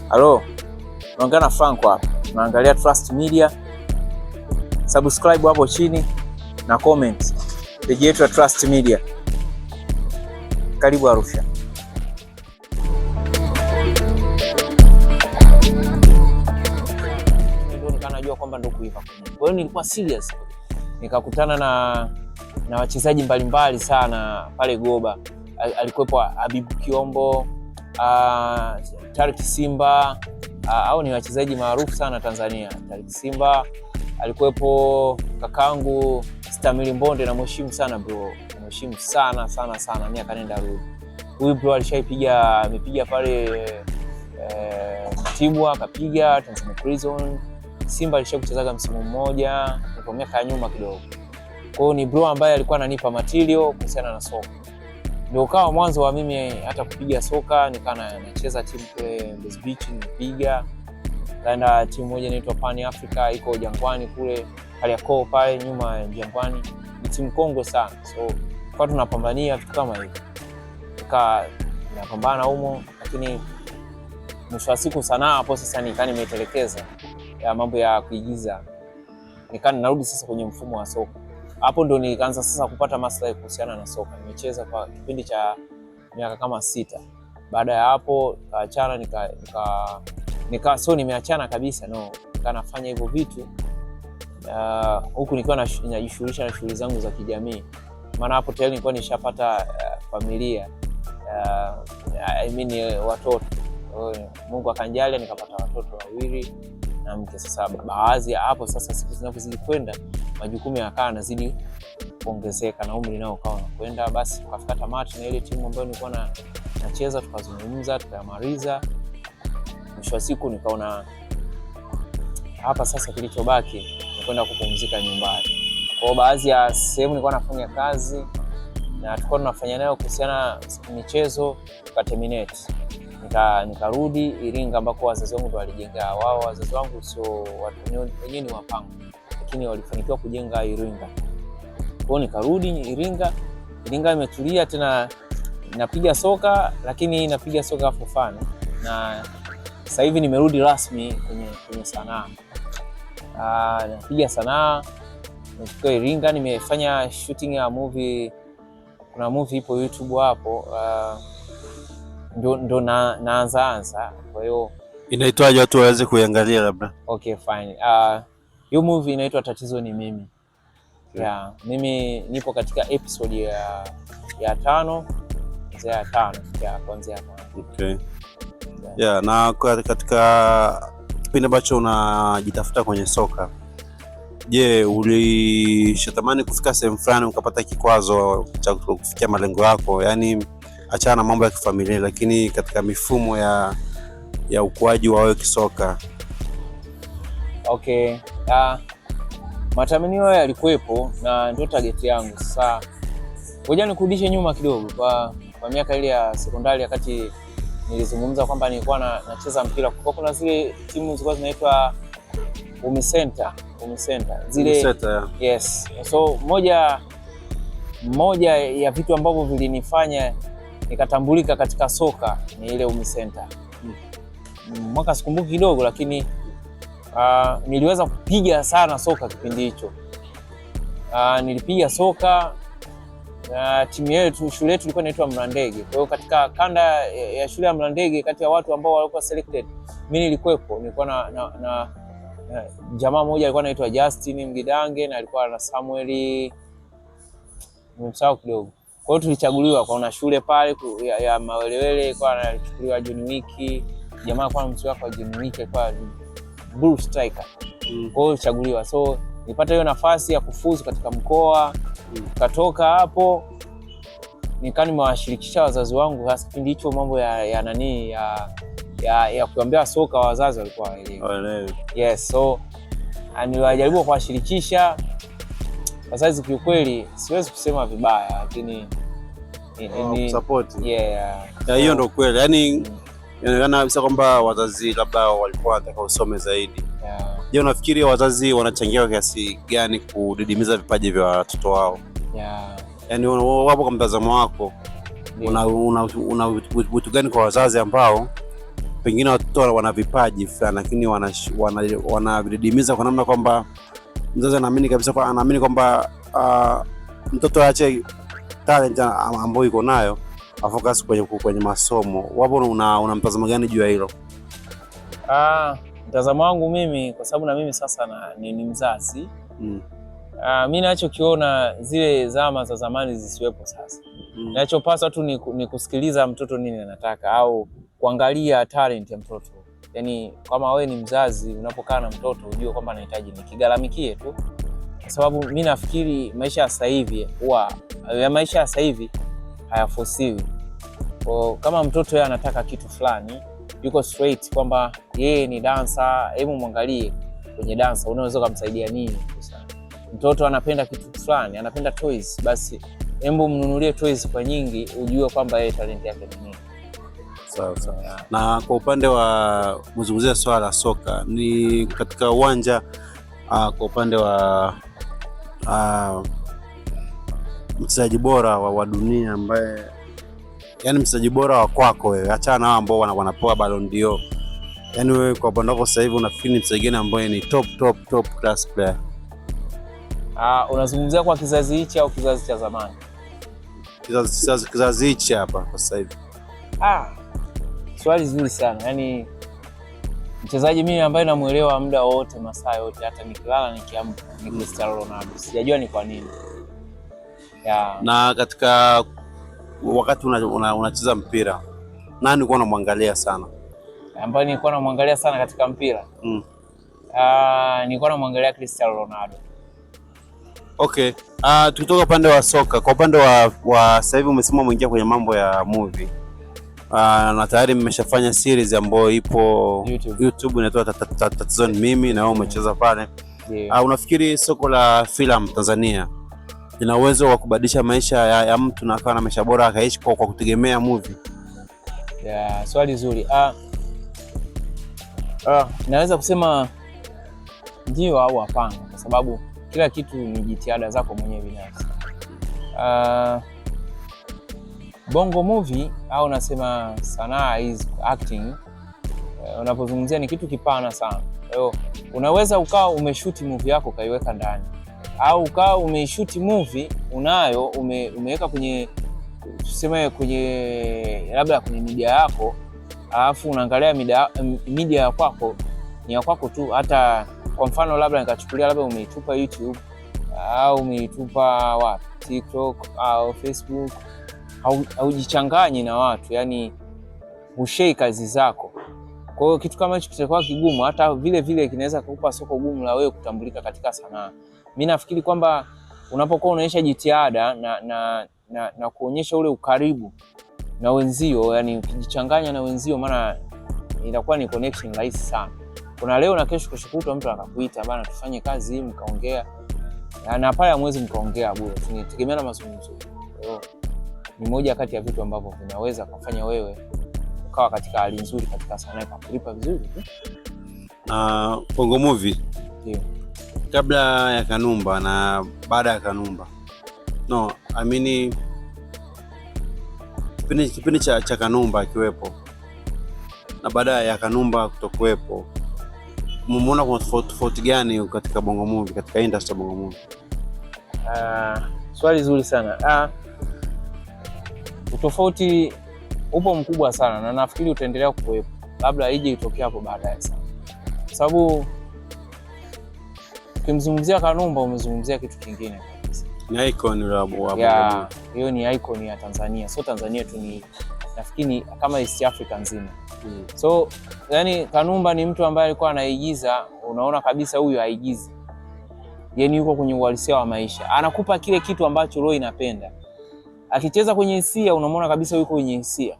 Halo, naongea na Franco hapa. Naangalia Trust Media. Subscribe hapo chini na comment page yetu ya Trust Media. Karibu Arusha. Ndio nikanajua kwamba ndio kuiva. Kwa hiyo nilikuwa serious. Nikakutana na wachezaji mbalimbali sana pale Goba. Alikuwepo Habibu Kiombo, Tariq Simba, au ni wachezaji maarufu sana Tanzania. Tariq Simba alikuwepo, kakangu Stamili Mbonde, na mheshimu sana bro. Mheshimu sana sana sana, mimi akanenda rudi. Huyu bro amepiga pale Tibwa, akapiga Tanzania Prison. Simba alishakuchezaga msimu mmoja kwa miaka ya nyuma kidogo. Kwa hiyo ni bro ambaye alikuwa ananipa material kuhusiana na soka. Ndio kawa mwanzo wa mimi hata kupiga soka, nikawa nacheza timu kule Mbezi Beach, nipiga. Kaenda timu moja inaitwa Pan Africa, iko Jangwani kule, Kariakoo pale nyuma ya Jangwani. Ni timu kongwe sana. So kwa tunapambania vitu kama hivyo. Napambana humo, lakini mwisho wa siku sanaa hapo sasa nimetelekeza ya mambo ya kuigiza. Narudi sasa kwenye mfumo wa soka. Hapo ndo nikaanza sasa kupata maslahi kuhusiana na soka. Nimecheza kwa kipindi cha miaka kama 6. Baada ya hapo kaachana, sio nimeachana kabisa, no. Nafanya hivyo vitu huku nikiwa najishughulisha na shughuli zangu za kijamii. Maana hapo tayari nilikuwa nishapata familia, watoto. Mungu akanjalia nikapata watoto 2 na mke. Sasa baadhi ya hapo sasa, siku zinapozidi kwenda, majukumu yakawa yanazidi kuongezeka na umri nao ukawa unakwenda. Basi tukafika tamati na ile timu ambayo nilikuwa nacheza, tukazungumza, tukamaliza. Mwisho wa siku nikaona hapa sasa kilichobaki ni kwenda kupumzika nyumbani. Kwa baadhi ya sehemu nilikuwa nafanya kazi na tulikuwa tunafanya nayo kuhusiana michezo, tukaterminate. Nikarudi Iringa ambako wazazi wangu ndio walijenga. Wao wazazi wangu sio watu wenyewe, ni Wapango, lakini walifanikiwa kujenga Iringa. Kwa hiyo nikarudi Iringa. Iringa imetulia tena, napiga soka, lakini napiga soka for fun. Na sasa hivi nimerudi rasmi kwenye sanaa. Napiga sanaa. Niko Iringa, nimefanya shooting ya movie. Kuna movie ipo YouTube hapo. Ndo naanza. Kwa hiyo inaitwaje watu waweze kuiangalia labda? Okay, fine. Hiyo movie inaitwa Tatizo Ni Mimi. Okay. Yeah, mimi nipo katika episode ya 5. Kuanzia 5. Okay. Yeah, na katika kipindi ambacho unajitafuta kwenye soka, je, ulishatamani kufika sehemu fulani ukapata kikwazo cha kufikia malengo yako? Yaani achana na mambo ya kifamilia, lakini katika mifumo ya ukuaji wa wewe kisoka. Okay. Matamanio yalikuwepo na ndio target yangu. Sasa ngoja nikurudishe nyuma kidogo kwa miaka ile ya sekondari, wakati nilizungumza kwamba nilikuwa nacheza mpira. Kwa kuna zile timu zilikuwa zinaitwa Umisenta zile. Umisenta. Yes. So moja ya vitu ambavyo vilinifanya nikatambulika katika soka ni ile Umisenta. Mwaka sikumbuki kidogo, lakini niliweza kupiga sana soka kipindi hicho. Nilipiga soka, timu yetu, shule yetu ilikuwa inaitwa Mlandege. Kwa hiyo katika kanda ya shule ya Mlandege, kati ya watu ambao walikuwa selected, mimi nilikuwepo. Nilikuwa na jamaa mmoja alikuwa anaitwa Justin Mgidange, na alikuwa na Samuel, nimemsahau kidogo. Kwa hiyo tulichaguliwa kwa shule pale ya Mawelewele, ilikuwa anachukuliwa John Wiki. Jamaa kwa mtu wako John Wiki alikuwa bull striker. Kwa hiyo tulichaguliwa. So nilipata hiyo nafasi ya kufuzu katika mkoa. Katoka hapo nikaa nimewashirikisha wazazi wangu hasa kipindi hicho mambo ya kuambia soka, wazazi walikuwa waelewi. Yes, so niliwajaribu kuwashirikisha wazazi. Kiukweli siwezi kusema vibaya, lakini support. Yeah. Hiyo ndio kweli. Yaani inaonekana kabisa kwamba wazazi labda walikuwa wanataka usome zaidi. Yeah. Je, unafikiri wazazi wanachangia kiasi gani kudidimiza vipaji vya watoto wao? Yeah. Yaani wapo kwa mtazamo wako, una vitu gani kwa wazazi ambao pengine watoto wana vipaji fulani lakini wanadidimiza kwa namna kwamba mzazi anaamini kabisa kwa anaamini kwamba mtoto aache talent ambayo iko nayo afocus kwenye masomo. Wapo una mtazamo gani juu ya hilo? Mtazamo wangu mimi, kwa sababu na mimi sasa ni mzazi, mimi ninachokiona zile zama za zamani zisiwepo sasa. Ninachopaswa tu ni kusikiliza mtoto nini anataka au kuangalia talent ya mtoto. Yaani kama wewe ni mzazi unapokaa na mtoto ujue kwamba anahitaji ni kigaramikie tu. Kwa sababu mimi nafikiri maisha ya sasa hivi hayafosiwi. Kwa kama mtoto yeye anataka kitu fulani, yuko straight kwamba yeye ni dancer, hebu muangalie kwenye dancer unaweza kumsaidia nini sana. Mtoto anapenda kitu fulani, anapenda toys, basi hebu mnunulie toys kwa nyingi ujue kwamba yeye talent yake ni nini. Sawa. Na kwa upande wa kuzungumzia swala la soka ni katika uwanja kwa upande wa mchezaji bora wa dunia ambaye yani mchezaji bora wa kwako wewe, achana na ambao wanapoa Ballon d'Or. Yani wewe kwa upande wako sasa hivi unafikiri ni mchezaji gani ambaye ni top class player? Unazungumzia kwa kizazi hichi au kizazi cha zamani? Kizazi hichi hapa kwa sasa hivi. Swali zuri sana. Yani mchezaji mimi ambaye namuelewa muda wote, masaa yote, hata nikilala nikiamka, ni Cristiano Ronaldo. Sijajua ni kwa nini. Na katika wakati unacheza mpira, nani ulikuwa unamwangalia sana? Ambaye nilikuwa namwangalia sana katika mpira? Nilikuwa namwangalia Cristiano Ronaldo. Okay. Tukitoka upande wa soka, kwa upande wa sasa hivi umesema umeingia kwenye mambo ya movie. Na tayari mmeshafanya series ambayo ipo YouTube inaitwa Tatizo ni Mimi, na wewe umecheza pale. Unafikiri soko la filamu Tanzania ina uwezo wa kubadilisha maisha ya mtu na akawa na maisha bora akaishi kwa kutegemea movie? Swali zuri. Naweza kusema ndio au hapana, kwa sababu kila kitu ni jitihada zako mwenyewe binafsi. Bongo movie au nasema sanaa is acting, unapozungumzia ni kitu kipana sana. Kwa hiyo unaweza ukawa umeshoot movie yako kaiweka ndani, au ukawa umeshoot movie unayo umeweka kwenye tuseme kwenye labda kwenye media yako, alafu unaangalia media ya kwako ni ya kwako tu. Hata kwa mfano labda nikachukulia labda umeitupa YouTube au umeitupa wapi, TikTok au Facebook, haujichanganyi na watu, yani ushei kazi zako. Kwa hiyo kitu kama hicho kitakuwa kigumu, hata vile kinaweza kukupa soko gumu la wewe kutambulika katika sanaa. Mimi nafikiri kwamba unapokuwa unaonyesha jitihada na kuonyesha ule ukaribu na wenzio, yani ukijichanganya na wenzio, maana inakuwa ni connection rahisi sana. Kuna leo na kesho kutwa mtu akakuita bana tufanye kazi hii, mkaongea na pale mwezi mkaongea bure, tunategemea na mazungumzo. Kwa hiyo ni moja kati ya vitu ambavyo vinaweza kufanya wewe ukawa katika hali nzuri katika sanaa kwa kulipa vizuri. Bongo movie ndio kabla ya Kanumba na baada ya Kanumba, no I mean kipindi cha Kanumba akiwepo na baada ya Kanumba kutokuwepo, umeona kuna tofauti gani katika Bongo movie, katika industry ya Bongo movie? Swali zuri sana. Utofauti upo mkubwa sana na nafikiri utaendelea kuwepo, labda ije itokea hapo baadaye sana. Kwa sababu ukimzungumzia Kanumba umezungumzia kitu kingine kabisa. Ni icon la Bongo. Hiyo ni icon ya Tanzania. So Tanzania tu ni nafikiri kama East Africa nzima. So yani Kanumba ni mtu ambaye alikuwa anaigiza, unaona kabisa huyu haigizi. Yaani yuko kwenye uhalisia wa maisha. Anakupa kile kitu ambacho roho inapenda. Akicheza kwenye hisia unamwona kabisa yuko kwenye hisia.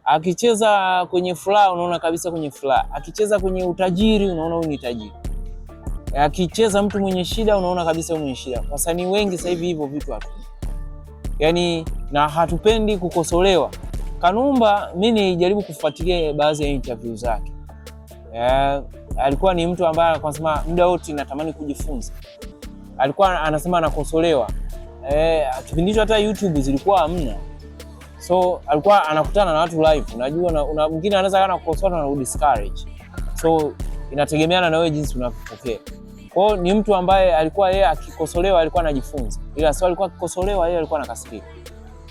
Akicheza kwenye furaha unaona kabisa kwenye furaha. Akicheza kwenye utajiri unaona huyu ni tajiri. Akicheza mtu mwenye shida unaona kabisa huyu mwenye shida. Wasanii wengi sasa hivi hivyo vitu hatu. Yaani na hatupendi kukosolewa. Kanumba mimi nilijaribu kufuatilia baadhi ya interview zake. Alikuwa ni mtu ambaye anasema muda wote natamani kujifunza. Alikuwa anasema anakosolewa. Kipindi hicho hata YouTube zilikuwa hamna. So alikuwa anakutana na watu live. Unajua na mwingine anaweza kana kukosoa na udiscourage. So inategemeana na wewe jinsi unavyopokea. Kwa hiyo ni mtu ambaye alikuwa yeye akikosolewa alikuwa anajifunza. Ila sio alikuwa akikosolewa yeye alikuwa anakasirika.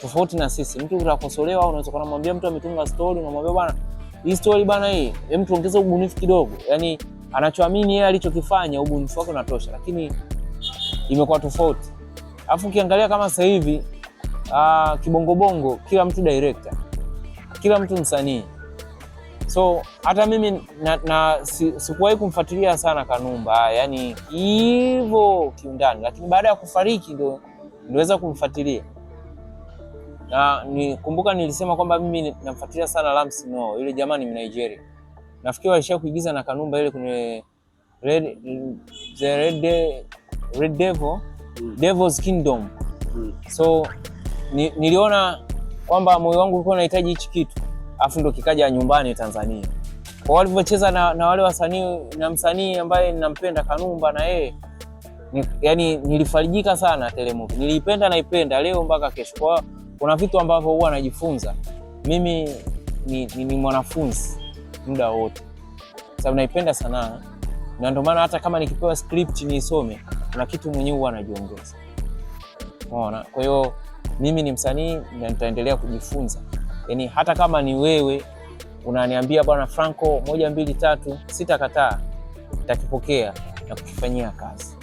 Tofauti na sisi, mtu utakosolewa unaweza kumwambia mtu ametunga story, unamwambia bwana, hii story bwana hii, hem tuongeze ubunifu kidogo. Yaani anachoamini yeye alichokifanya ubunifu wake unatosha, lakini imekuwa tofauti. Alafu ukiangalia kama sasa hivi kibongobongo kila mtu director, kila mtu msanii. So hata mimi sikuwahi kumfuatilia sana Kanumba, yani hivyo kiundani, lakini baada ya kufariki ndio niweza kumfuatilia. Na nikumbuka nilisema kwamba mimi namfuatilia sana Ramsey Nouh, yule jamaa ni Nigeria. Nafikiri alisha kuigiza na Kanumba ile kwenye Red Devil's Kingdom. So niliona kwamba moyo wangu ulikuwa unahitaji hichi kitu, afu ndo kikaja nyumbani Tanzania. Kwa walivyocheza na wale wasanii na msanii ambaye ninampenda Kanumba na yeye, yani nilifarijika sana telemovie. Niliipenda naipenda leo mpaka kesho. Kwa kuna vitu ambavyo huwa najifunza. Mimi ni mwanafunzi muda wote. Sababu naipenda sana. Na ndio maana hata kama nikipewa script niisome, kuna kitu mwenyewe huwa najiongeza. Unaona? Kwa hiyo mimi ni msanii na nitaendelea kujifunza. Yaani hata kama ni wewe unaniambia bwana Franco 1 2 3, sitakataa. Nitakipokea na kukifanyia kazi.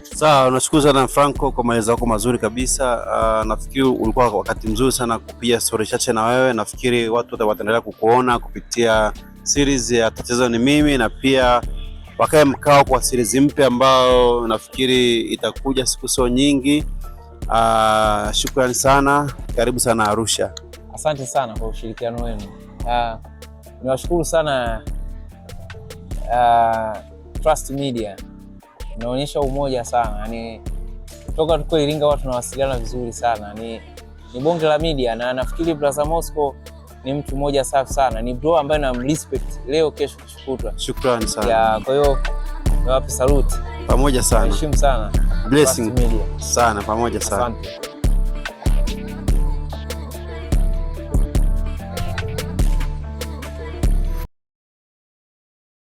Sawa, nashukuru sana Franco kwa maelezo yako mazuri kabisa. Nafikiri ulikuwa wakati mzuri sana kupiga story chache na wewe. Nafikiri watu wataendelea kukuona kupitia series ya Tatizo Ni Mimi, na pia wakae mkao kwa series mpya ambao nafikiri itakuja siku sio nyingi. Shukrani sana, karibu sana Arusha. Asante sana kwa ushirikiano wenu. Niwashukuru sana Trust Media. Inaonyesha umoja sana. Yaani toka tuko Iringa watu tunawasiliana vizuri sana. Ni bonge la media, na nafikiri Brother Moscow ni mtu mmoja safi sana. Ni bro ambaye na respect leo kesho kushukuru. Shukrani sana. Kwa hiyo niwape salute. Pamoja sana. Heshima sana. Blessing sana, pamoja sana. Asante.